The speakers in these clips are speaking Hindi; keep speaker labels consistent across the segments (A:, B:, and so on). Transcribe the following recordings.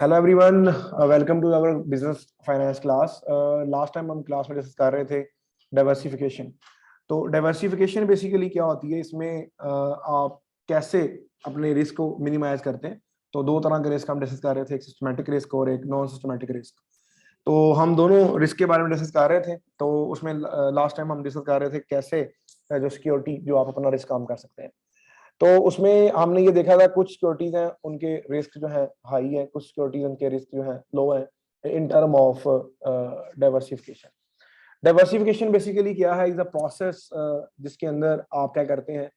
A: Hello everyone, welcome to our business finance class. Last time हम क्लास में डिस्कस कर रहे थे डाइवर्सिफिकेशन। तो डाइवर्सिफिकेशन बेसिकली क्या होती है, इसमें आप कैसे अपने रिस्क को मिनिमाइज करते हैं। तो दो तरह के रिस्क हम डिस्कस कर रहे थे, एक सिस्टमैटिक रिस्क और एक नॉन सिस्टमैटिक रिस्क। तो हम दोनों रिस्क के बारे में डिस्कस कर रहे थे। तो उसमें लास्ट टाइम हम डिस्कस कर रहे थे कैसे जो सिक्योरिटी जो आप अपना रिस्क काम कर सकते हैं। तो उसमें हमने ये देखा था कुछ सिक्योरिटीज हैं उनके रिस्क जो है हाई है, कुछ सिक्योरिटीज उनके रिस्क जो है लो है in term of diversification. Diversification basically क्या है, इज अ प्रोसेस जिसके अंदर आप क्या करते हैं,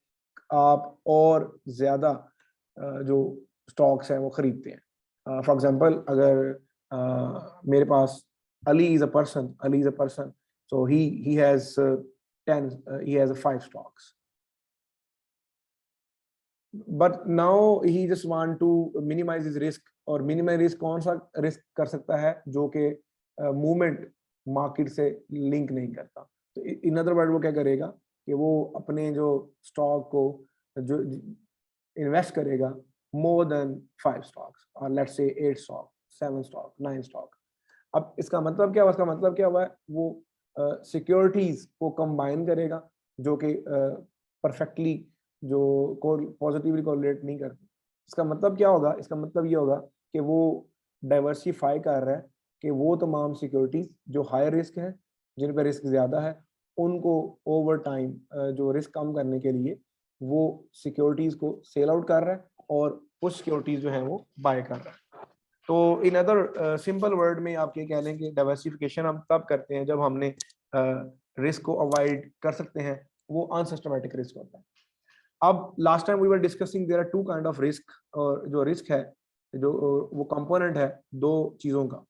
A: आप और ज्यादा जो स्टॉक्स हैं वो खरीदते हैं। फॉर एग्जांपल अगर मेरे पास Ali is a person, so he has 10 he has 5 stocks, but now he just want to minimize his risk. और मिनिमाइज रिस्क कौन सा रिस्क कर सकता है, जो कि मूवमेंट मार्केट से लिंक नहीं करता। तो इन अदर वर्ड वो क्या करेगा कि वो अपने जो स्टॉक को जो इन्वेस्ट करेगा मोर देन 5 स्टॉक्स, और let's say 8 stock, 7 stock, 9 stock. अब इसका मतलब क्या हुआ, इसका मतलब क्या हुआ है, वो सिक्योरिटीज को कंबाइन करेगा जो कि परफेक्टली जो पॉजिटिवली कोरिलेट नहीं करती। इसका मतलब क्या होगा, इसका मतलब ये होगा कि वो डाइवर्सिफाई कर रहा है कि वो तमाम सिक्योरिटीज जो हाई रिस्क है, जिन पर रिस्क ज्यादा है, उनको ओवर टाइम जो रिस्क कम करने के लिए वो सिक्योरिटीज को सेल आउट कर रहा है और कुछ सिक्योरिटीज जो है वो बाय कर रहा है। तो इन अदर सिंपल वर्ड में आप ये कह लें कि डाइवर्सिफिकेशन हम तब करते हैं जब हमने रिस्क को अवॉइड कर सकते हैं, वो अनसिस्टमेटिक रिस्क होता है। अब last time we were discussing there are two kind of risk, और जो रिस्क है जो वो कंपोनेंट है दो चीजों का।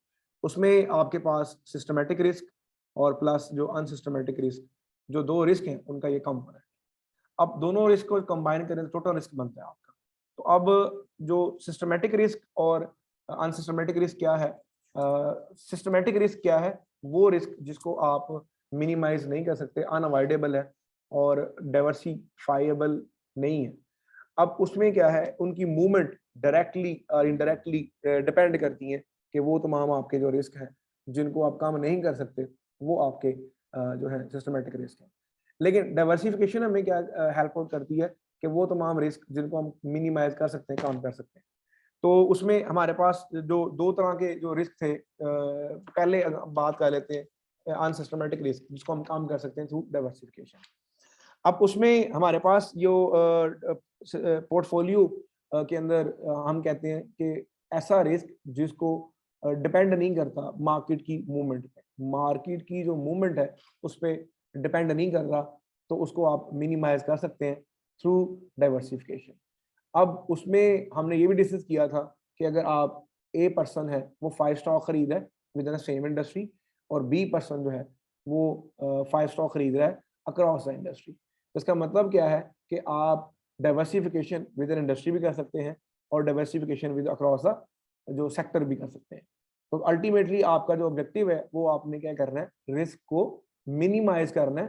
A: उसमें आपके पास सिस्टमेटिक रिस्क और प्लस जो अनसिस्टमेटिक रिस्क, जो दो रिस्क हैं उनका ये कंपोनेंट। अब दोनों रिस्क को कंबाइन करें तो टोटल रिस्क बनता है आपका। तो अब जो सिस्टमेटिक रिस्क और अनसिस्टमेटिक रिस्क क्या है, सिस्टमेटिक रिस्क क्या है, वो रिस्क जिसको आप मिनिमाइज नहीं कर सकते, अनअवॉइडेबल है और डाइवर्सिफाइएबल नहीं है। अब उसमें क्या है, उनकी मूवमेंट डायरेक्टली और इनडायरेक्टली डिपेंड करती है कि वो तमाम आपके जो रिस्क हैं जिनको आप काम नहीं कर सकते, वो आपके जो है सिस्टमेटिक रिस्क है। लेकिन डाइवर्सिफिकेशन हमें क्या हेल्प आउट करती है कि वो तमाम रिस्क जिनको हम मिनिमाइज कर सकते हैं, काम कर सकते हैं। तो उसमें हमारे पास जो दो तरह के जो रिस्क थे, पहले बात कर लेते हैं अनसिस्टमेटिक रिस्क जिसको हम काम कर सकते हैं थ्रू डाइवर्सिफिकेशन। अब उसमें हमारे पास जो पोर्टफोलियो के अंदर हम कहते हैं कि ऐसा रिस्क जिसको डिपेंड नहीं करता मार्केट की मूवमेंट पे, मार्केट की जो मूवमेंट है उस पर डिपेंड नहीं कर रहा, तो उसको आप मिनिमाइज कर सकते हैं थ्रू डाइवर्सिफिकेशन। अब उसमें हमने ये भी डिस्कस किया था कि अगर आप ए पर्सन है वो 5 स्टॉक खरीद है विद इन सेम इंडस्ट्री, और बी पर्सन जो है वो 5 स्टॉक खरीद रहा है अक्रॉस द इंडस्ट्री। तो इसका मतलब क्या है कि आप डाइवर्सिफिकेशन विद इन इंडस्ट्री भी कर सकते हैं और डाइवर्सिफिकेशन विद अक्रॉस द जो सेक्टर भी कर सकते हैं। तो अल्टीमेटली आपका जो ऑब्जेक्टिव है वो आपने क्या करना है, रिस्क को मिनिमाइज करना है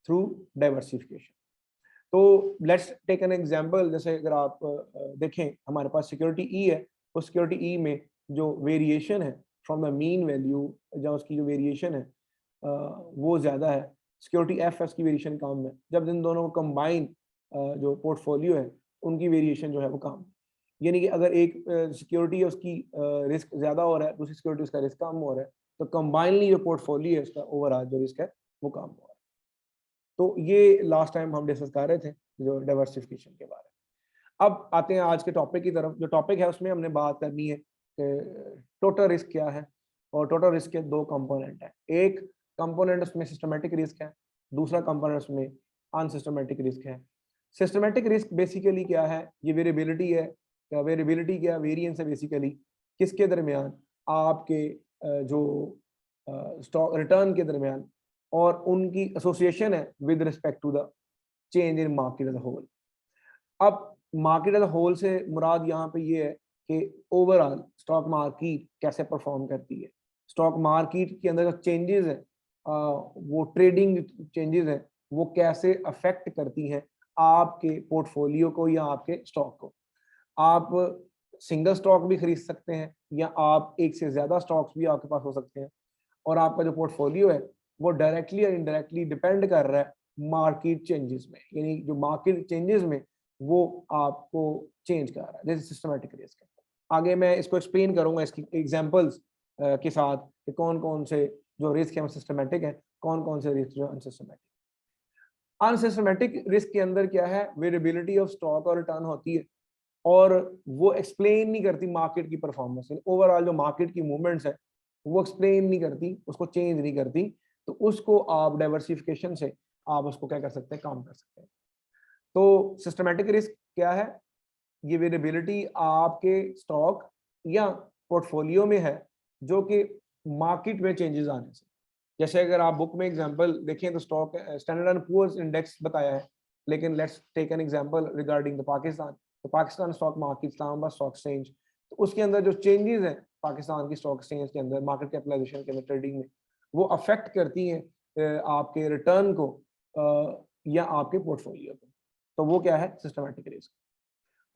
A: थ्रू डाइवर्सिफिकेशन। तो लेट्स टेक एन एग्जांपल, जैसे अगर आप देखें हमारे पास सिक्योरिटी ई है, उस सिक्योरिटी ई में जो वेरिएशन है फ्रॉम द मीन वैल्यू, जब उसकी जो वेरिएशन है वो ज़्यादा है, सिक्योरिटी एफ की वेरिएशन कम है। जब इन दोनों को कंबाइन जो पोर्टफोलियो है उनकी वेरिएशन जो है वो कम है। यानी कि अगर एक सिक्योरिटी है उसकी रिस्क ज़्यादा हो रहा है, दूसरी सिक्योरिटी उसका रिस्क कम हो रहा है, तो कंबाइनली जो पोर्टफोलियो है उसका ओवरऑल जो रिस्क है वो कम हो रहा है। तो ये लास्ट टाइम हम डिस्कस कर रहे थे जो डाइवर्सिफिकेशन के बारे में। अब आते हैं आज के टॉपिक की तरफ। जो टॉपिक है उसमें हमने बात करनी है कि टोटल रिस्क क्या है, और टोटल रिस्क के दो कंपोनेंट हैं। एक कंपोनेंट उसमें सिस्टमेटिक रिस्क है, दूसरा कंपोनेंट उसमें अनसिस्टमेटिक रिस्क है। सिस्टमेटिक रिस्क बेसिकली क्या है, ये वेरिएबिलिटी है। वेरिएबिलिटी क्या, वेरिएंस है बेसिकली किसके दरमियान, आपके जो स्टॉक रिटर्न के दरमियान, और उनकी एसोसिएशन है with respect to the change in market as whole. अब मार्केट एज होल से मुराद यहाँ पे ये है कि ओवरऑल स्टॉक मार्केट कैसे परफॉर्म करती है। स्टॉक मार्केट के अंदर जो चेंजेस है, वो ट्रेडिंग चेंजेस है, वो कैसे अफेक्ट करती हैं आपके पोर्टफोलियो को या आपके स्टॉक को। आप सिंगल स्टॉक भी खरीद सकते हैं या आप एक से ज्यादा स्टॉक्स भी आपके पास हो सकते हैं, और आपका जो पोर्टफोलियो है वो डायरेक्टली या इनडायरेक्टली डिपेंड कर रहा है मार्केट चेंजेस में, यानी जो मार्केट चेंजेस में वो आपको चेंज कर रहा है, जैसे सिस्टमेटिक रिस्क है। आगे मैं इसको एक्सप्लेन करूंगा इसकी एग्जांपल्स के साथ कि कौन कौन से जो रिस्क है वो सिस्टमेटिक है, कौन कौन से रिस्क जो अनसिस्टमेटिक। अनसिस्टमेटिक रिस्क के अंदर क्या है, वेरिएबिलिटी ऑफ स्टॉक और रिटर्न होती है, और वो एक्सप्लेन नहीं करती मार्केट की परफॉर्मेंस, ओवरऑल जो मार्केट की मूवमेंट्स है वो एक्सप्लेन नहीं करती, उसको चेंज नहीं करती। तो उसको आप डाइवर्सिफिकेशन से आप उसको क्या कर सकते हैं, काम कर सकते हैं। तो सिस्टमेटिक रिस्क क्या है, ये वेरिएबिलिटी आपके स्टॉक या पोर्टफोलियो में है जो कि मार्केट में चेंजेस आने से। जैसे अगर आप बुक में एग्जांपल देखें तो stock Standard and Poor's index बताया है, लेकिन let's take an example regarding the Pakistan. तो Pakistan stock market, Islamabad stock exchange, तो उसके अंदर जो चेंजेस हैं पाकिस्तान की स्टॉक एक्सचेंज के अंदर, मार्केट कैपिटलाइजेशन के अंदर, ट्रेडिंग में, वो अफेक्ट करती हैं आपके रिटर्न को या आपके पोर्टफोलियो को। तो वो क्या है, सिस्टमेटिक रिस्क।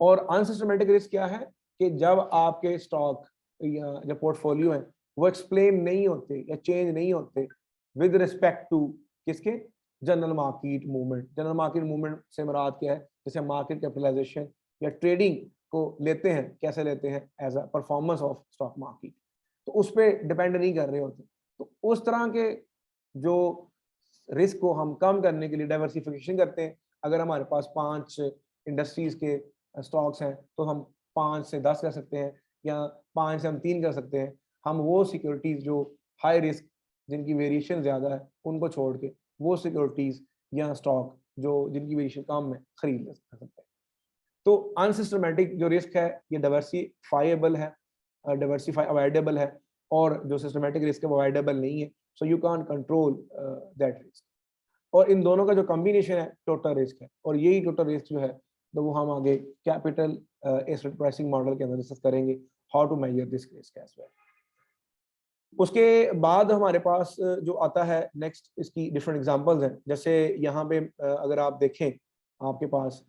A: और अनसिस्टमेटिक रिस्क क्या है कि जब आपके स्टॉक या जो पोर्टफोलियो है वो एक्सप्लेन नहीं होते या चेंज नहीं होते विद रिस्पेक्ट टू किसके, general market movement. General market movement से मुराद क्या है, जैसे मार्केट कैपिटलाइजेशन या ट्रेडिंग को लेते हैं, कैसे लेते हैं, as a performance of stock market, तो उस पर डिपेंड नहीं कर रहे होते। तो उस तरह के जो रिस्क को हम कम करने के लिए डाइवर्सिफिकेशन करते हैं। अगर हमारे पास 5 इंडस्ट्रीज के स्टॉक्स हैं तो हम 5 से 10 कर सकते हैं, या 5 से हम 3 कर सकते हैं। हम वो सिक्योरिटीज जो हाई रिस्क, जिनकी वेरिएशन ज़्यादा है, उनको छोड़ के वो सिक्योरिटीज या स्टॉक जो जिनकी वेरिएशन कम है खरीद सकते हैं। तो अनसिस्टमेटिक जो रिस्क है ये डाइवर्सिफाइबल है, डाइवर्सिफाई अवॉइडेबल है, और जो सिस्टमेटिक रिस्क है वो अवॉइडेबल नहीं है। So you can control that risk. और इन दोनों का जो कॉम्बिनेशन है टोटल रिस्क है, और यही टोटल रिस्क जो है तो वो हम आगे कैपिटल एसेट प्राइसिंग मॉडल के अंदर डिस्कस करेंगे, how to measure this risk as well. उसके बाद हमारे पास जो आता है नेक्स्ट, इसकी डिफरेंट एग्जांपल्स हैं। जैसे यहाँ पे अगर आप देखें आपके पास,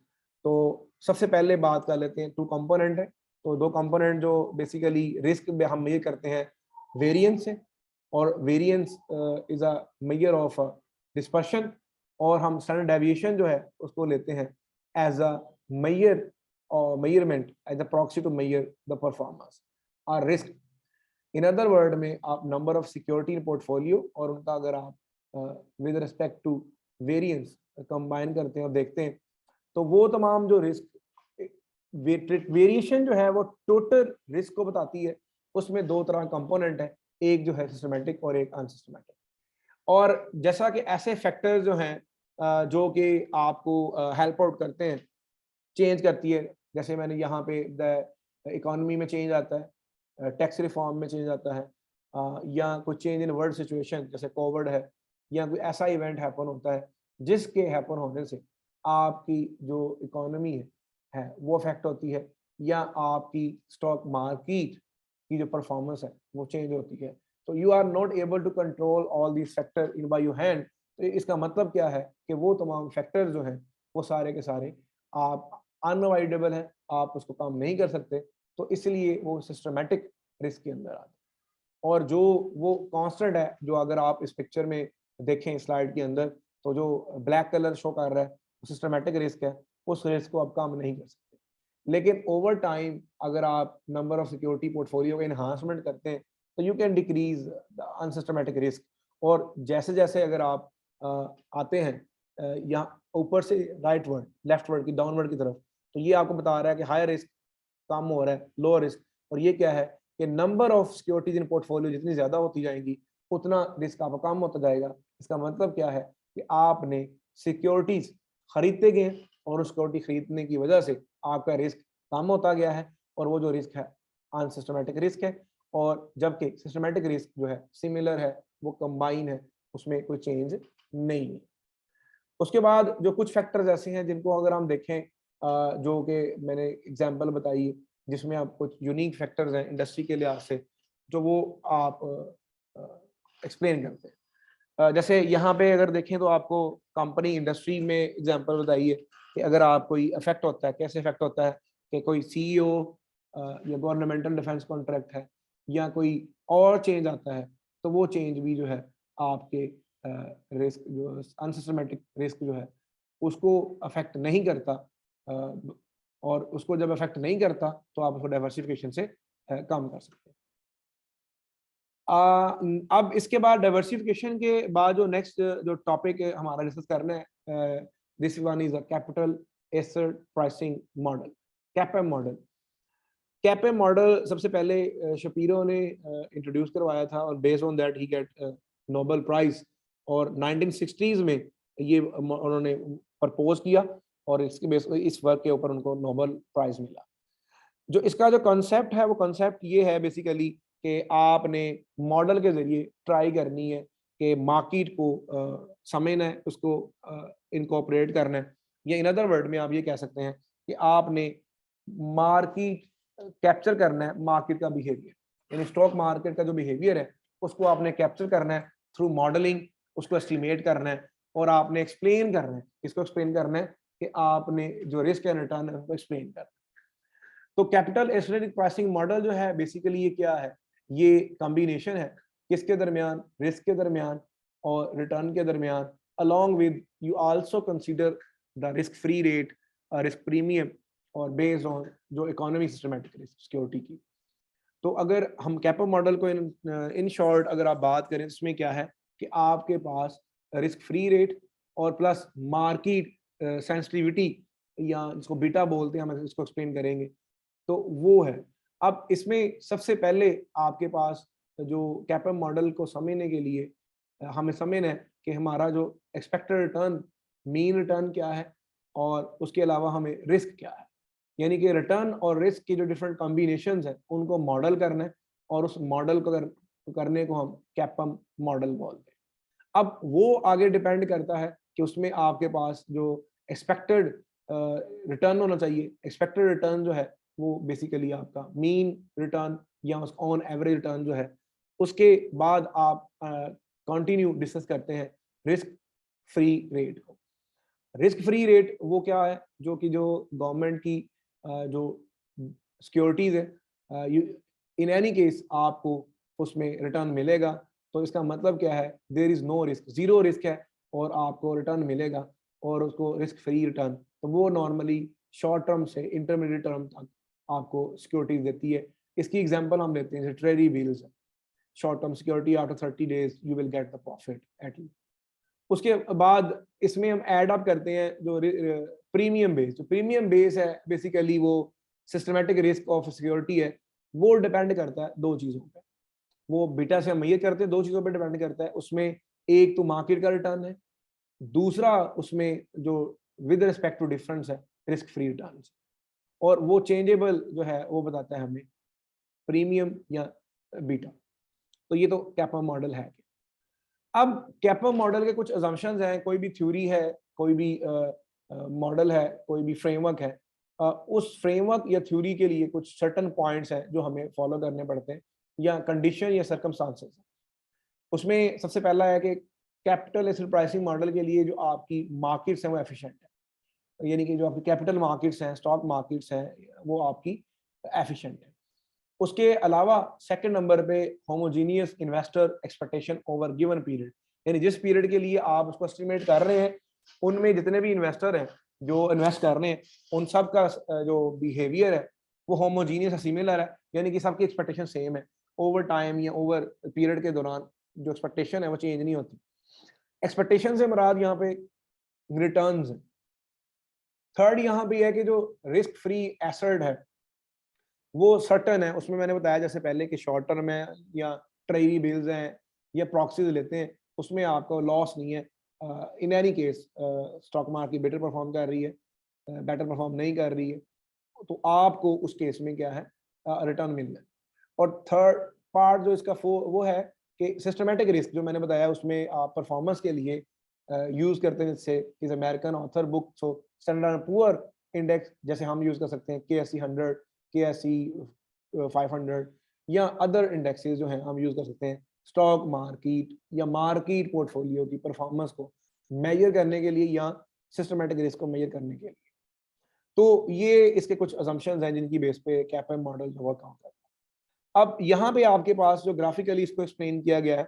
A: तो सबसे पहले बात कर लेते हैं, 2 कंपोनेंट है। तो 2 कंपोनेंट जो बेसिकली रिस्क में हम मेजर करते हैं, वेरिएंस है, और variance is a measure of dispersion, और हम स्टैंडर्ड डेविएशन जो है उसको लेते हैं एज अ मेजर और measurement, as a proxy to measure the performance और रिस्क। इन अदर वर्ड में आप number of security in portfolio और उनका अगर आप with respect to variance combine करते हैं और देखते हैं, तो वो तमाम जो रिस्क वेरिएशन जो है वो टोटल रिस्क को बताती है। उसमें 2 तरह कंपोनेंट है, एक जो है सिस्टमेटिक और एक अनसिस्टमेटिक। और जैसा कि ऐसे फैक्टर्स जो हैं जो कि आपको हेल्प आउट करते हैं, चेंज करती है, जैसे मैंने यहाँ पे द इकोनॉमी में चेंज आता है, टैक्स रिफॉर्म में चेंज आता है, या कोई चेंज इन वर्ल्ड सिचुएशन जैसे कोविड है, या कोई ऐसा इवेंट हैपन होता है जिसके हैपन होने से आपकी जो इकोनॉमी है वो अफेक्ट होती है, या आपकी स्टॉक मार्केट की जो परफॉर्मेंस है वो चेंज होती है। तो you are not able to control all these factor in by your hand. तो इसका मतलब क्या है कि वो तमाम फैक्टर्स जो हैं वो सारे के सारे आप अनअवॉइडेबल है, आप उसको काम नहीं कर सकते। तो इसलिए वो सिस्टमेटिक रिस्क के अंदर आते हैं। और जो वो कांस्टेंट है, जो अगर आप इस पिक्चर में देखें स्लाइड के अंदर, तो जो ब्लैक कलर शो कर रहा है वो सिस्टमेटिक रिस्क है, उस रिस्क को आप कम नहीं कर सकते। लेकिन ओवर टाइम अगर आप नंबर ऑफ सिक्योरिटी पोर्टफोलियो का इन्हांसमेंट करते हैं तो you can decrease the unsystematic risk. और जैसे जैसे अगर आप आते हैं यहाँ ऊपर से राइट वर्ड, लेफ्ट वर्ड की डाउनवर्ड की तरफ, तो ये आपको बता रहा है कि हायर रिस्क कम हो रहा है, लोअर रिस्क। और ये क्या है कि number of securities in portfolio जितनी ज्यादा होती जाएंगी उतना रिस्क आपका कम होता जाएगा। इसका मतलब क्या है कि आपने सिक्योरिटीज खरीदते गए और उस सिक्योरिटी खरीदने की वजह से आपका रिस्क कम होता गया है, और वो जो रिस्क है अनसिस्टमेटिक रिस्क है। और जबकि सिस्टमेटिक रिस्क जो है सिमिलर है, वो कंबाइन है, उसमें कोई चेंज नहीं है। उसके बाद जो कुछ फैक्टर्स ऐसे हैं जिनको अगर हम देखें, जो कि मैंने एग्जांपल बताई, जिसमें आप कुछ यूनिक फैक्टर्स हैं इंडस्ट्री के लिहाज से, जो वो आप एक्सप्लेन करते हैं। जैसे यहाँ पे अगर देखें तो आपको कंपनी इंडस्ट्री में एग्जांपल बताइए कि अगर आप कोई इफेक्ट होता है, कैसे इफेक्ट होता है कि कोई सीईओ या गवर्नमेंटल डिफेंस कॉन्ट्रैक्ट है या कोई और चेंज आता है, तो वो चेंज भी जो है आपके रिस्क जो अनसिस्टमेटिक रिस्क जो है उसको अफेक्ट नहीं करता, और उसको जब अफेक्ट नहीं करता तो आप उसको डाइवर्सिफिकेशन से कम कर सकते हैं। अब इसके बाद डाइवर्सिफिकेशन के बाद जो नेक्स्ट जो टॉपिक है हमारा डिस्कस करना है, this one is a capital asset pricing model, CAPM model. CAPM model सबसे पहले शपीरो ने इंट्रोड्यूस करवाया था और based on that he get Nobel prize, और 1960s में ये उन्होंने प्रपोज किया और इसके बेस इस वर्क के ऊपर उनको नोबेल प्राइज मिला। जो इसका जो कॉन्सेप्ट है वो कॉन्सेप्ट ये है बेसिकली कि आपने मॉडल के जरिए ट्राई करनी है कि मार्केट को समझना है, उसको इनकॉर्पोरेट करना है, या इन अदर वर्ड में आप ये कह सकते हैं कि आपने मार्केट कैप्चर करना है, मार्केट का बिहेवियर, यानी स्टॉक मार्केट का जो बिहेवियर है उसको आपने कैप्चर करना है थ्रू मॉडलिंग, उसको एस्टिमेट करना है और आपने एक्सप्लेन करना है। इसको एक्सप्लेन करना है कि आपने जो रिस्क एंड रिटर्न है उसको एक्सप्लेन करना है। तो कैपिटल एसेट प्राइसिंग मॉडल जो है बेसिकली ये क्या है, ये कॉम्बिनेशन है किसके दरमियान, रिस्क के दरमियान और रिटर्न के दरमियान, along with you also consider the risk free rate, risk premium और based on जो इकोनॉमी सिस्टमेटिक रिस्क सिक्योरिटी की। तो अगर हम कैपो मॉडल को इन शॉर्ट अगर आप बात करें इसमें क्या है कि आपके पास रिस्क फ्री रेट और प्लस मार्केट सेंसिटिविटी या जिसको बीटा बोलते हैं, हम इसको एक्सप्लेन करेंगे, तो वो है। अब इसमें सबसे पहले आपके पास जो कैपम मॉडल को समझने के लिए हमें समझना है कि हमारा जो एक्सपेक्टेड रिटर्न, मीन रिटर्न क्या है और उसके अलावा हमें रिस्क क्या है, यानी कि रिटर्न और रिस्क की जो डिफरेंट कॉम्बिनेशंस हैं उनको मॉडल करना है और उस मॉडल को करने को हम कैपम मॉडल बोलते हैं। अब वो आगे डिपेंड करता है कि उसमें आपके पास जो एक्सपेक्टेड रिटर्न होना चाहिए, एक्सपेक्टेड रिटर्न जो है वो बेसिकली आपका मीन रिटर्न या ऑन एवरेज रिटर्न जो है, उसके बाद आप कंटिन्यू डिस्कस करते हैं रिस्क फ्री रेट को। रिस्क फ्री रेट वो क्या है, जो कि जो गवर्नमेंट की जो सिक्योरिटीज है, इन एनी केस आपको उसमें रिटर्न मिलेगा, तो इसका मतलब क्या है, there is no risk, zero risk है और आपको रिटर्न मिलेगा और उसको रिस्क फ्री रिटर्न, तो वो नॉर्मली शॉर्ट टर्म से इंटरमीडिएट टर्म तक आपको सिक्योरिटीज देती है। इसकी एग्जांपल हम लेते हैं जैसे treasury bills, short term security, after 30 days you will get the profit at least. उसके बाद इसमें हम ऐड अप करते हैं जो प्रीमियम बेस, जो प्रीमियम बेस है बेसिकली वो सिस्टमेटिक रिस्क ऑफ सिक्योरिटी है, वो डिपेंड करता है दो चीजों पे, वो बीटा से हम ये करते हैं, दो चीजों पे डिपेंड करता है। उसमें एक तो मार्केट का रिटर्न है, दूसरा उसमें जो विद रिस्पेक्ट टू डिफरेंस है रिस्क फ्री रिटर्न, और वो चेंजेबल जो है वो बताता है हमें प्रीमियम या बीटा। तो ये तो कैपा मॉडल है। अब कैपा मॉडल के कुछ अजम्पशंस हैं, कोई भी थ्योरी है, कोई भी मॉडल है, कोई भी फ्रेमवर्क है, उस फ्रेमवर्क या थ्योरी के लिए कुछ सर्टन पॉइंट्स हैं जो हमें फॉलो करने पड़ते हैं, या कंडीशन या सर्कमस्टांसेस। उसमें सबसे पहला है कि कैपिटल एसेट प्राइसिंग मॉडल के लिए जो आपकी मार्केट्स हैं वो एफिशिएंट है, यानी कि जो आपकी कैपिटल मार्केट्स हैं, स्टॉक मार्केट्स हैं, वो आपकी एफिशिएंट है। उसके अलावा सेकंड नंबर पे homogeneous investor expectation over given period, यानी जिस पीरियड के लिए आप उसको एस्टिमेट कर रहे हैं उनमें जितने भी इन्वेस्टर हैं जो इन्वेस्ट कर रहे हैं उन सब का जो बिहेवियर है वो होमोजीनियस सिमिलर है, यानी कि सबकी एक्सपेक्टेशन सेम है। ओवर टाइम या ओवर पीरियड के दौरान जो एक्सपेक्टेशन है वो चेंज नहीं होती। एक्सपेक्टेशन से मुराद यहाँ पे रिटर्न्स है। थर्ड यहाँ पे है कि जो रिस्क फ्री एसेट है वो सर्टन है, उसमें मैंने बताया जैसे पहले कि शॉर्ट टर्म है या ट्रेजरी बिल्स हैं या प्रॉक्सीज लेते हैं, उसमें आपको लॉस नहीं है। In any case stock market better perform कर रही है, बेटर परफॉर्म नहीं कर रही है, तो आपको उस केस में क्या है, रिटर्न मिलना है। और थर्ड पार्ट जो इसका वो है कि सिस्टमेटिक रिस्क जो मैंने बताया, उसमें आप परफॉर्मेंस के लिए यूज करते हैं, जैसे is American author book, so standard poor index जैसे हम यूज कर सकते हैं KSE 100, KSE 500 या अदर इंडेक्सेस जो हैं हम यूज कर सकते हैं स्टॉक मार्केट या मार्केट पोर्टफोलियो की परफॉर्मेंस को मेजर करने के लिए या सिस्टमेटिक रिस्क को मेजर करने के लिए। तो ये इसके कुछ assumptions हैं जिनकी बेस पे कैपएम मॉडल जो वर्क आउट करता है। अब यहाँ पे आपके पास जो ग्राफिकली इसको एक्सप्लेन किया गया है,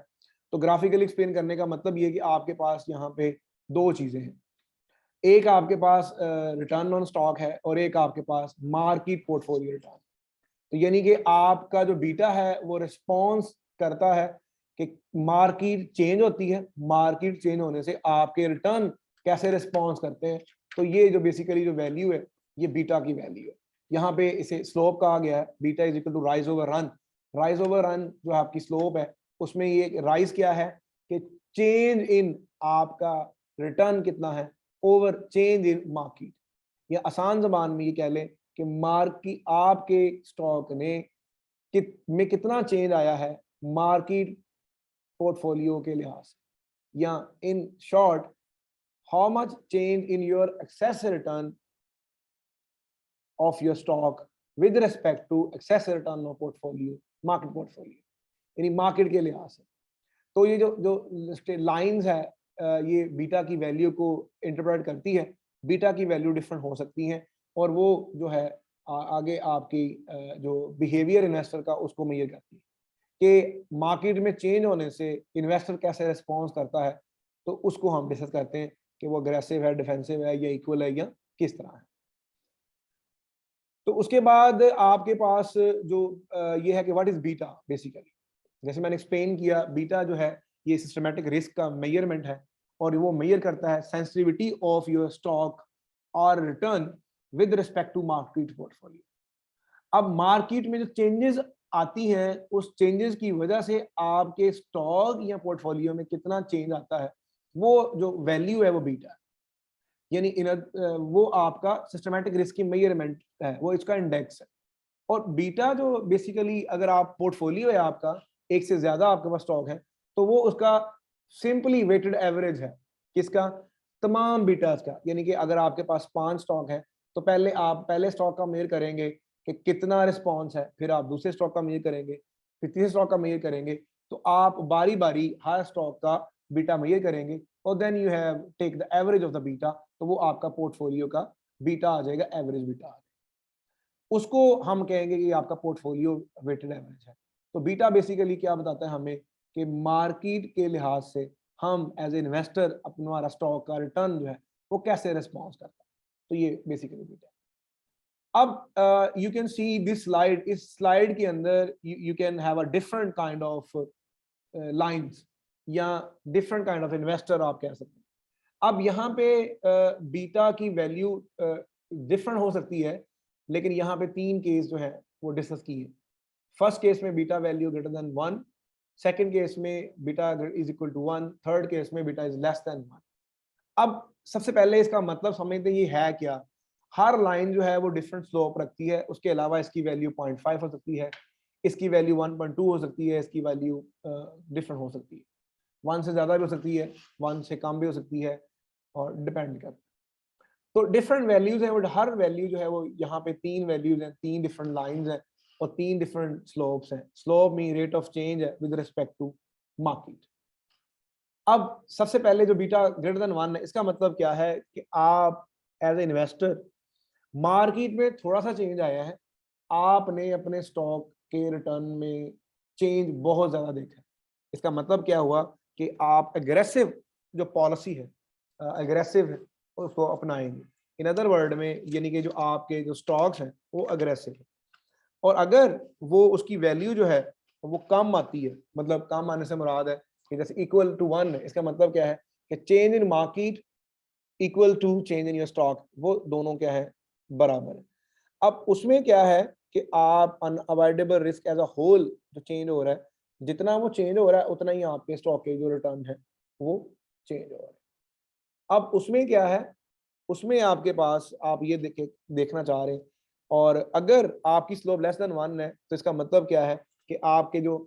A: तो ग्राफिकली एक्सप्लेन करने का मतलब ये है कि आपके पास यहाँ पे दो चीजें हैं, एक आपके पास रिटर्न ऑन स्टॉक है और एक आपके पास मार्केट पोर्टफोलियो रिटर्न। तो यानी कि आपका जो बीटा है वो रिस्पॉन्स करता है कि मार्केट चेंज होती है, मार्केट चेंज होने से आपके रिटर्न कैसे रिस्पॉन्स करते हैं। तो ये जो बेसिकली जो वैल्यू है ये बीटा की वैल्यू है। यहाँ पे इसे स्लोप कहा गया है, beta is equal to rise over run. Rise over run जो आपकी स्लोप है उसमें ये राइज क्या है कि चेंज इन आपका रिटर्न कितना है ओवर चेंज इन मार्केट, या आसान जबान में ये कह लें कि मार्केट आपके स्टॉक ने में कितना चेंज आया है मार्केट पोर्टफोलियो के लिहाज से, या in short how much change in your excess return of your stock with respect to excess return of portfolio, market portfolio, यानी मार्केट के लिहाज से। तो ये जो जो लाइंस है ये बीटा की वैल्यू को इंटरप्रेट करती है। बीटा की वैल्यू डिफरेंट हो सकती हैं और वो जो है आगे आपकी जो बिहेवियर इन्वेस्टर का उसको मेजर करती है कि मार्केट में चेंज होने से इन्वेस्टर कैसे रिस्पॉन्स करता है। तो उसको हम डिस्कस करते हैं कि वो अग्रेसिव है, डिफेंसिव है, या इक्वल है, या किस तरह है। तो उसके बाद आपके पास जो ये है कि व्हाट इज बीटा बेसिकली, जैसे मैंने एक्सप्लेन किया, बीटा जो है ये सिस्टमैटिक रिस्क का मेजरमेंट है और वो मेजर करता है सेंसिटिविटी ऑफ योर स्टॉक और return with respect to market portfolio. अब मार्केट में जो चेंजेस आती हैं उस चेंजेस की वजह से आपके स्टॉक या पोर्टफोलियो में कितना चेंज आता है, वो जो वैल्यू है वो बीटा है। यानी वो आपका सिस्टमैटिक रिस्क की मेजरमेंट है, वो इसका इंडेक्स है। और बीटा जो बेसिकली अगर आप पोर्टफोलियो है आपका, एक से ज्यादा आपके पास स्टॉक है, तो वो उसका सिंपली वेटेड एवरेज है किसका, तमाम बीटास का। यानी कि अगर आपके पास 5 स्टॉक है तो पहले आप पहले स्टॉक का मेजर करेंगे कि कितना रिस्पॉन्स है, फिर आप दूसरे स्टॉक का मेजर करेंगे, फिर तीसरे स्टॉक का मेजर करेंगे। तो आप बारी बारी हर स्टॉक का बीटा मेजर करेंगे और then you have take the average of the beta, तो वो आपका पोर्टफोलियो का बीटा आ जाएगा, एवरेज बीटा आ जाएगा। उसको हम कहेंगे कि आपका पोर्टफोलियो वेटेड एवरेज है। तो बीटा बेसिकली क्या बताता है हमें कि मार्केट के लिहाज से हम एज ए इन्वेस्टर अपना हमारा स्टॉक का रिटर्न जो है वो कैसे रिस्पॉन्स करता है। तो ये बेसिकली बीटा। अब you can see this slide, इस स्लाइड के अंदर you can have a different kind of lines या डिफरेंट काइंड ऑफ इन्वेस्टर आप कह सकते हैं। अब यहाँ पे बीटा की वैल्यू डिफरेंट हो सकती है, लेकिन यहाँ पे 3 केस जो है वो डिस्कस किए। फर्स्ट केस में beta value greater than 1, second case में beta is equal to 1, third case में बीटा इज लेस देन 1। अब सबसे पहले इसका मतलब समझते ये है क्या। हर लाइन जो है वो डिफरेंट स्लोप रखती है, उसके अलावा इसकी वैल्यू 0.5 हो सकती है, इसकी वैल्यू 1.2 हो सकती है, इसकी वैल्यू डिफरेंट हो सकती है, 1 से ज्यादा भी हो सकती है, 1 से कम भी हो सकती है, और डिपेंड करता है। तो डिफरेंट वैल्यूज हैं, बट हर वैल्यू जो है वो यहाँ पे 3 वैल्यूज हैं, 3 डिफरेंट लाइंस हैं और 3 डिफरेंट स्लोप्स हैं। Slope mean rate of change है विद रिस्पेक्ट टू मार्केट। अब सबसे पहले जो बीटा ग्रेटर देन 1 है, इसका मतलब क्या है कि आप एज ए इन्वेस्टर मार्केट में थोड़ा सा चेंज आया है, आपने अपने स्टॉक के रिटर्न में चेंज बहुत ज्यादा देखा है। इसका मतलब क्या हुआ कि आप एग्रेसिव जो पॉलिसी है, एग्रेसिव है, उसको अपनाएंगे। इन अदर वर्ड में यानी कि जो आपके जो स्टॉक्स हैं वो अग्रेसिव है, और अगर वो उसकी वैल्यू जो है वो कम आती है, मतलब कम आने से मुराद है कि जैसे इक्वल टू 1 है, इसका मतलब क्या है कि change in market equal to change in your stock, वो दोनों क्या है, बराबर है। अब उसमें क्या है कि आप unavoidable risk as a whole जो चेंज हो रहा है, जितना वो चेंज हो रहा है उतना ही आपके स्टॉक के जो रिटर्न है वो चेंज हो रहा है। अब उसमें क्या है, उसमें आपके पास आप ये देखना चाह रहे हैं, और अगर आपकी स्लोप लेस देन 1 है तो इसका मतलब क्या है कि आपके जो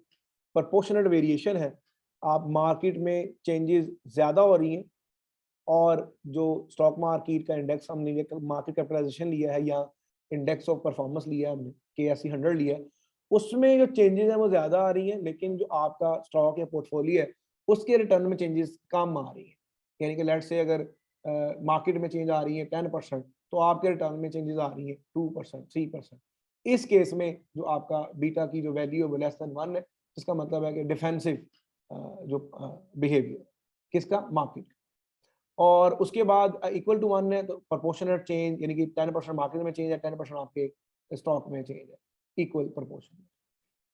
A: प्रोपोर्शनल वेरिएशन है, आप मार्केट में चेंजेस ज्यादा हो रही हैं, और जो स्टॉक मार्केट का इंडेक्स हमने मार्केट कैपिटलाइजेशन लिया है या इंडेक्स ऑफ परफॉर्मेंस लिया है हमने, KSE 100 लिया है, उसमें जो चेंजेस हैं वो ज्यादा आ रही हैं, लेकिन जो आपका स्टॉक या पोर्टफोलियो है उसके रिटर्न में चेंजेस कम आ रही है। यानी कि लेट्स से अगर मार्केट में चेंज आ रही है 10%, तो आपके रिटर्न में चेंजेस आ रही है 2%, 3%। इस केस में जो आपका बीटा की जो वैल्यू है वो लेस देन 1 है, इसका मतलब है कि डिफेंसिव जो बिहेवियर किसका, मार्केट। और उसके बाद इक्वल टू 1 है तो प्रोपोर्शनल चेंज, यानी कि 10% मार्केट में चेंज है, 10% आपके स्टॉक में चेंज है, इक्वल प्रोपोर्शन।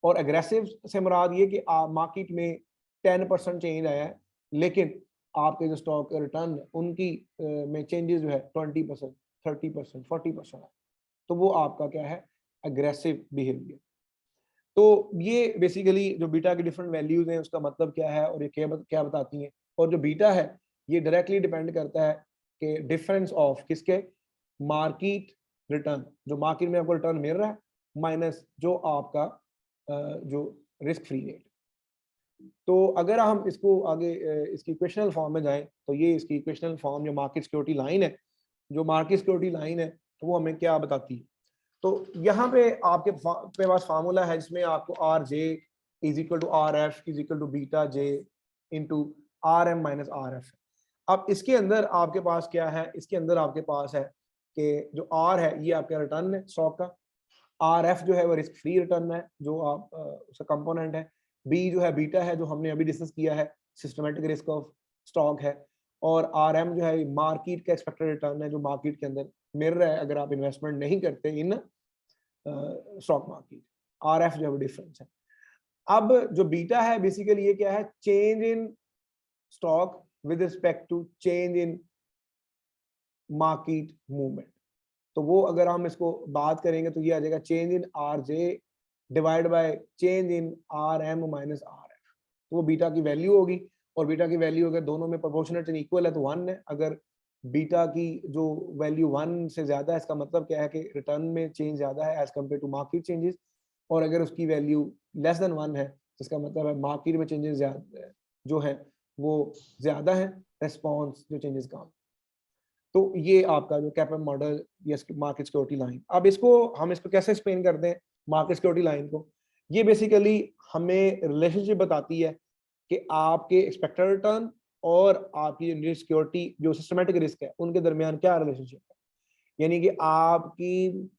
A: और एग्रेसिव से मुराद ये कि मार्केट में 10% चेंज आया है, लेकिन आपके जो स्टॉक रिटर्न है उनकी में चेंजेस जो है 20%, 30%, 40% है, तो वो आपका क्या है, एग्रेसिव बिहेवियर। तो ये बेसिकली जो बीटा की डिफरेंट वैल्यूज हैं उसका मतलब क्या है और ये क्या बताती हैं। और जो बीटा है ये डायरेक्टली डिपेंड करता है कि डिफरेंस ऑफ किसके, मार्केट रिटर्न, जो मार्केट में आपको रिटर्न मिल रहा है, माइनस जो आपका जो रिस्क फ्री रेट। तो अगर हम इसको आगे इसकी इक्वेशनल फॉर्म में जाएं तो ये इसकी इक्वेशनल फॉर्म जो मार्केट सिक्योरिटी लाइन है, जो मार्केट सिक्योरिटी लाइन है तो वो हमें क्या बताती है। तो यहाँ पे आपके पास फार्मूला है जिसमें आपको R J is equal to R F is equal to beta J into R M minus R F. अब इसके अंदर आपके पास क्या है, इसके अंदर आपके पास है कि जो आर है ये आपका रिटर्न है स्टॉक का, आर एफ जो है वो रिस्क फ्री रिटर्न है जो आप उसका कंपोनेंट है, बी जो है बीटा है जो हमने अभी डिस्कस किया है, सिस्टमेटिक रिस्क ऑफ स्टॉक है, और आर एम जो है मार्केट का एक्सपेक्टेड रिटर्न है जो मार्केट के अंदर मिल रहा है अगर आप इन्वेस्टमेंट नहीं करते in stock market. R F जो है वो डिफरेंस है। अब जो बीटा है बेसिकली ये क्या है, change in stock with respect to change in market movement. तो वो अगर हम इसको बात करेंगे तो ये आ जाएगा change in R J divide by change in R M minus R F. तो वो बीटा की वैल्यू होगी, और बीटा की वैल्यू अगर दोनों में प्रोपोर्शनेट इक्वल है तो 1 है। अगर बीटा की जो वैल्यू 1 से ज्यादा है इसका मतलब क्या है कि रिटर्न में चेंज ज्यादा है as compare to market changes, और अगर उसकी वैल्यू लेस देन 1 है तो इसका मतलब है मार्केट में चेंजेस जो है वो ज्यादा है, रेस्पॉन्स जो चेंजेस कम। तो ये आपका जो कैपम मॉडल या मार्केट सिक्योरिटी लाइन। अब इसको हम इसको कैसे एक्सप्लेन करते हैं मार्केट सिक्योरिटी लाइन को, ये बेसिकली हमें रिलेशनशिप बताती है कि आपके एक्सपेक्टेड रिटर्न और आपकी सिक्योरिटी जो सिस्टमेटिक रिस्क है उनके दरमियान क्या रिलेशनशिप है। यानी कि आपकी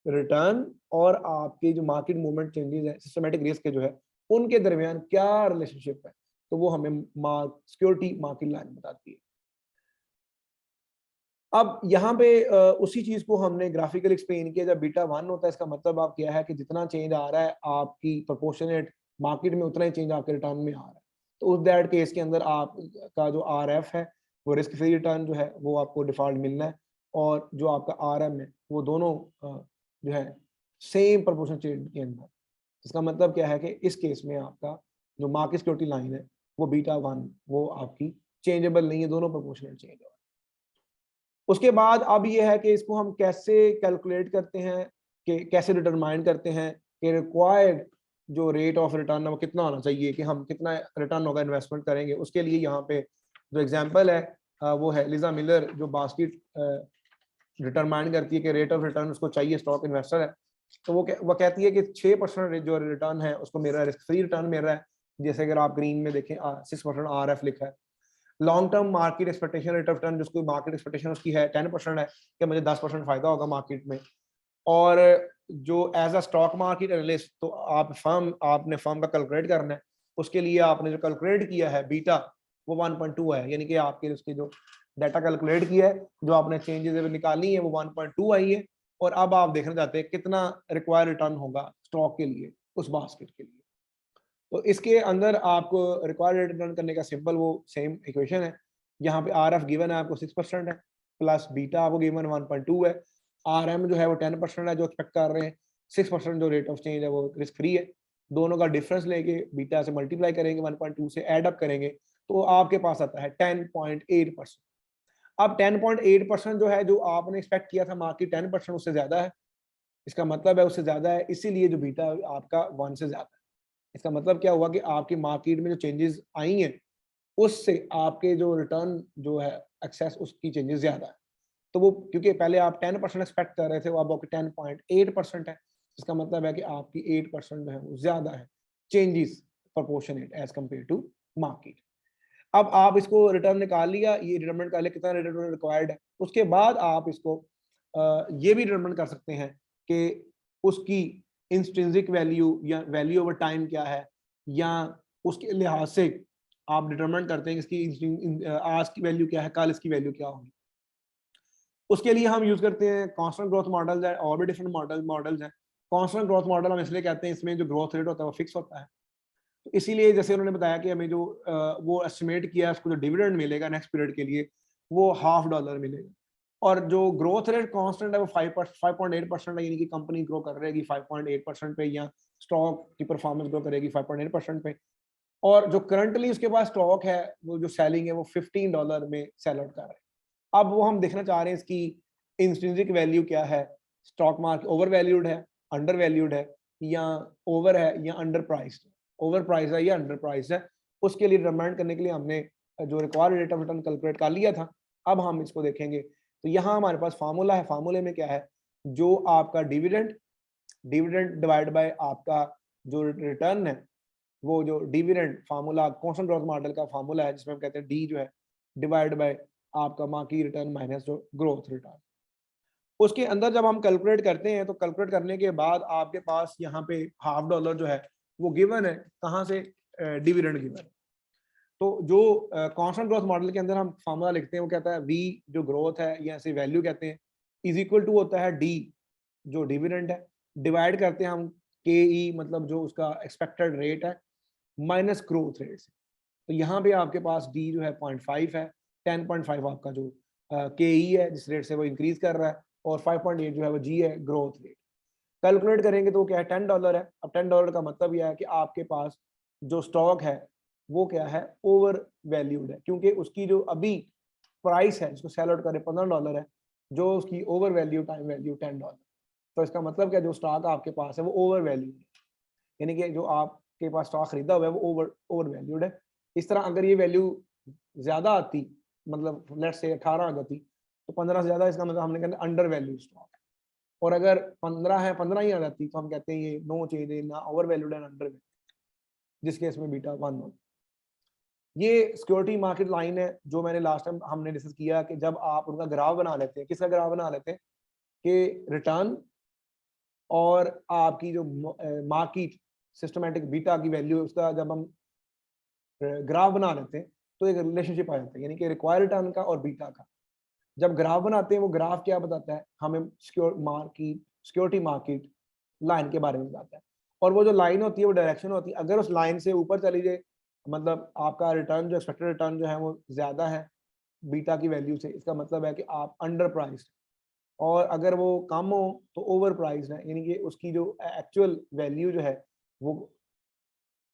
A: रिटर्न और आपकी जो मार्केट मूवमेंट चेंजेस है सिस्टमेटिक रिस्क के जो है उनके दरमियान क्या रिलेशनशिप है, तो वो हमें सिक्योरिटी मार्केट लाइन बताती है। अब यहाँ पे उसी चीज को हमने ग्राफिकल एक्सप्लेन किया, जब बीटा 1 होता है इसका मतलब आप क्या है कि जितना चेंज आ रहा है आपकी प्रोपोर्शनेट मार्केट में उतना ही चेंज आपके रिटर्न में आ रहा है। तो उस दैट केस के अंदर आपका जो आर एफ है वो रिस्क फ्री रिटर्न जो है वो आपको डिफॉल्ट मिलना है, और जो आपका आर एम है वो दोनों जो है सेम प्रोपोर्शन चेंज के अंदर। इसका मतलब क्या है कि इस केस में आपका जो मार्केट सिक्योरिटी लाइन है वो बीटा 1 वो आपकी चेंजेबल नहीं है, दोनों प्रोपोर्शनल चेंज हो। उसके बाद अब ये है कि इसको हम कैसे कैलकुलेट करते हैं, कि कैसे डिटरमाइन करते हैं कि रिक्वायर्ड जो रेट ऑफ रिटर्न है वो कितना होना चाहिए, कि हम कितना रिटर्न होगा इन्वेस्टमेंट करेंगे। उसके लिए यहाँ पे जो एग्जांपल है वो है लिजा मिलर जो बास्केट डिटरमाइन करती है कि रेट ऑफ रिटर्न उसको चाहिए, स्टॉक इन्वेस्टर है तो वो कहती है कि 6% जो रिटर्न है उसको मिल रहा है, रिस्क फ्री रिटर्न मिल रहा है। जैसे अगर आप ग्रीन में देखें 6% आर एफ लिखा है। Long term market expectation rate of return जिसको मार्केट एक्सपेक्टेशन उसकी है 10% है कि मुझे 10% फायदा होगा मार्केट में। और जो as a stock market analyst तो आपने फर्म का कैलकुलेट करना है, उसके लिए आपने जो कैलकुलेट किया है बीटा वो 1.2 है, यानी कि आपके उसके जो डाटा कैलकुलेट किया है जो आपने चेंजेस निकाली है वो 1.2 आई है। और अब आप देखना चाहते हैं कितना रिक्वायर रिटर्न होगा स्टॉक के लिए उस बास्केट के लिए। तो इसके अंदर आपको रिक्वायर्ड रिटर्न करने का सिंपल वो सेम इक्वेशन है। यहाँ पे आर एफ गिवन है आपको 6% है, प्लस बीटा आपको गिवन 1.2 है, आर एम जो है वो 10% है जो एक्सपेक्ट कर रहे हैं, 6% जो रेट ऑफ चेंज है वो रिस्क फ्री है। दोनों का डिफरेंस लेके बीटा से मल्टीप्लाई करेंगे 1.2 से एड अप करेंगे तो आपके पास आता है 10.8%। अब 10.8% जो है जो आपने एक्सपेक्ट किया था मार्केट 10% उससे ज्यादा है, इसका मतलब है उससे ज्यादा है, इसीलिए जो बीटा आपका 1 से ज्यादा है। इसका मतलब क्या हुआ कि आपकी मार्केट में जो चेंजेस आई हैं उससे आपके जो रिटर्न जो है एक्सेस उसकी चेंजेस ज्यादा है। तो वो क्योंकि पहले आप 10% एक्सपेक्ट कर रहे थे वो अब आपकी 10.8% है, इसका मतलब है कि आपकी 8% जो है वो ज्यादा है changes proportionate as compare to market. अब आप इसको रिटर्न निकाल लिया, ये डिटरमिनेंट कर लिया कितना रिटर्न रिक्वायर्ड है, उसके बाद आप इसको ये भी डिटरमाइन कर सकते हैं कि उसकी इंस्ट्रिंसिक वैल्यू या वैल्यू ओवर टाइम क्या है, या उसके लिहाज से आप डिटरमाइन करते हैं कि इसकी आज की वैल्यू क्या है, कल इसकी वैल्यू क्या होगी। उसके लिए हम यूज करते हैं कांस्टेंट ग्रोथ मॉडल्स है, और भी डिफरेंट मॉडल्स हैं। कांस्टेंट ग्रोथ मॉडल हम इसलिए कहते हैं इसमें जो ग्रोथ रेट होता है वो फिक्स होता है, तो इसीलिए जैसे उन्होंने बताया कि हमें जो वो एस्टिमेट किया उसको जो डिविडेंड मिलेगा नेक्स्ट पीरियड के लिए वो $0.50 मिलेगा, और जो ग्रोथ रेट कांस्टेंट है वो 5.8% है, यानी कि कंपनी ग्रो कर रहेगी 5.8% पे, या स्टॉक की परफॉर्मेंस ग्रो करेगी 5.8% पे, और जो करंटली उसके पास स्टॉक है वो जो सेलिंग है वो $15 में सेल आउट कर रहे हैं। अब वो हम देखना चाह रहे हैं इसकी इंस्ट्रिंसिक वैल्यू क्या है, स्टॉक मार्केट ओवर वैल्यूड है, अंडर वैल्यूड है, या ओवर है या अंडर प्राइस्ड, ओवर प्राइस है या अंडर प्राइस है। उसके लिए डिटरमाइन करने के लिए हमने जो required rate of return calculate कर लिया था, अब हम इसको देखेंगे। तो यहाँ हमारे पास फार्मूला है, फार्मूले में क्या है, जो आपका डिविडेंड डिवाइड बाय आपका जो रिटर्न है, वो जो dividend formula constant growth model का फार्मूला है, जिसमें हम कहते हैं डी जो है डिवाइड बाय आपका मार्केट रिटर्न माइनस जो ग्रोथ रिटर्न। उसके अंदर जब हम कैलकुलेट करते हैं तो कैलकुलेट करने के बाद आपके पास यहाँ पे $0.50 जो है वो गिवन है, कहाँ से, डिविडेंड गिवन है। तो जो कांस्टेंट ग्रोथ मॉडल के अंदर हम फार्मूला लिखते हैं वो कहता है वी जो ग्रोथ है या ऐसे वैल्यू कहते हैं इज इक्वल टू होता है डी जो डिविडेंड है, डिवाइड करते हैं हम के ई मतलब जो उसका एक्सपेक्टेड रेट है माइनस ग्रोथ रेट से। तो यहाँ पे आपके पास डी जो है 0.5 है, 10.5 आपका जो के ई है जिस रेट से वो इंक्रीज कर रहा है, और 5.8 जो है वो जी है ग्रोथ रेट। कैलकुलेट करेंगे तो वो क्या है, $10 है। अब $10 का मतलब यह है कि आपके पास जो स्टॉक है वो क्या है, ओवर वैल्यूड है, क्योंकि उसकी जो अभी प्राइस है जिसको सेल आउट करें $15 है, जो उसकी ओवर वैल्यू टाइम वैल्यू $10। तो इसका मतलब क्या, जो स्टॉक आपके पास है वो ओवर वैल्यूड है, यानी कि जो आपके पास स्टॉक खरीदा हुआ है वो ओवर वैल्यूड है। इस तरह अगर ये वैल्यू ज्यादा आती, मतलब लेट्स से 18 आ जाती, तो 15 से ज्यादा, इसका मतलब हमने कहते अंडर वैल्यू स्टॉक। और अगर 15 है 15 ही आ जाती तो हम कहते हैं ये नो चेंज है, ना ओवर वैल्यूड है अंडर वैल्यूड, जिस केस में बीटा 1 हो। ये सिक्योरिटी मार्केट लाइन है जो मैंने लास्ट टाइम हमने डिस्कस किया कि जब आप उनका ग्राफ बना लेते हैं, किसका ग्राफ बना लेते हैं, कि रिटर्न और आपकी जो मार्केट सिस्टमैटिक बीटा की वैल्यू, उसका जब हम ग्राफ बना लेते हैं तो एक रिलेशनशिप आ जाता है, यानी कि रिक्वायर्ड रिटर्न का और बीटा का। जब ग्राफ बनाते हैं वो ग्राफ क्या बताता है हमें, सिक्योरिटी मार्केट लाइन के बारे में बताता है, और वो जो लाइन होती है वो डायरेक्शन होती है। अगर उस लाइन से ऊपर चली जाए, मतलब आपका रिटर्न जो एक्सपेक्टेड रिटर्न जो है वो ज्यादा है बीटा की वैल्यू से, इसका मतलब है कि आप अंडर प्राइस्ड, और अगर वो कम हो तो ओवर प्राइस्ड है, यानी कि उसकी जो एक्चुअल वैल्यू जो है वो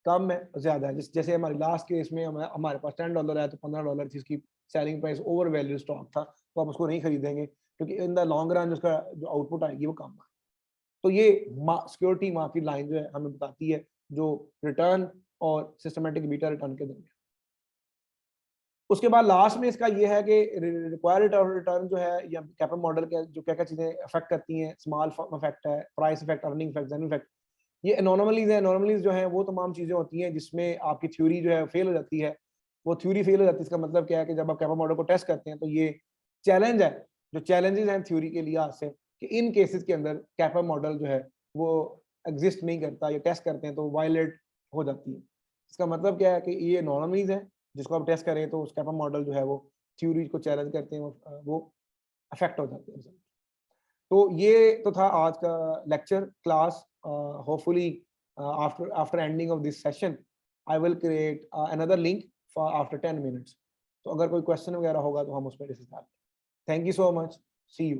A: कम है ज्यादा है। जैसे हमारे लास्ट केस में हमारे पास $10 है तो $15 थी इसकी selling price, over value stock था, तो आप उसको नहीं खरीदेंगे क्योंकि इन द लॉन्ग रन उसका जो आउटपुट आएगी वो कम है। तो ये सिक्योरिटी मार्केट लाइन जो है हमें बताती है जो रिटर्न और सिस्टमेटिक बीटा रिटर्न के दरमियान। उसके बाद लास्ट में इसका ये है कि रिक्वायर्ड रिटर्न जो है या कैपम मॉडल के जो क्या क्या चीजें अफेक्ट करती हैं, स्मॉल इफेक्ट है, प्राइस इफेक्ट, अर्निंग इफेक्ट, जेन इफेक्ट, ये एनोमलीज है। एनोमलीज जो है वो तमाम चीजें होती हैं जिसमें आपकी थ्योरी जो है फेल हो जाती है। वो थ्योरी फेल हो जाती है, इसका मतलब क्या है कि जब आप कैपम मॉडल को टेस्ट करते हैं तो ये चैलेंज है, जो चैलेंजेस हैं थ्योरी के लिहाज से, कि इन केसेस के अंदर कैपम मॉडल जो है वो एग्जिस्ट नहीं करता, ये टेस्ट करते हैं तो वायलेट हो जाती है। इसका मतलब क्या है कि ये एनोमलीज है जिसको आप टेस्ट करें तो उस कैपम मॉडल जो है वो थ्योरी को चैलेंज करते हैं, वो अफेक्ट हो जाते हैं। तो ये तो था आज का lecture class. Hopefully after ending of this session I will create another link for after 10 minutes। तो अगर कोई क्वेश्चन वगैरह होगा तो हम उस पर डिस्कस करते हैं। Thank you so much, see you.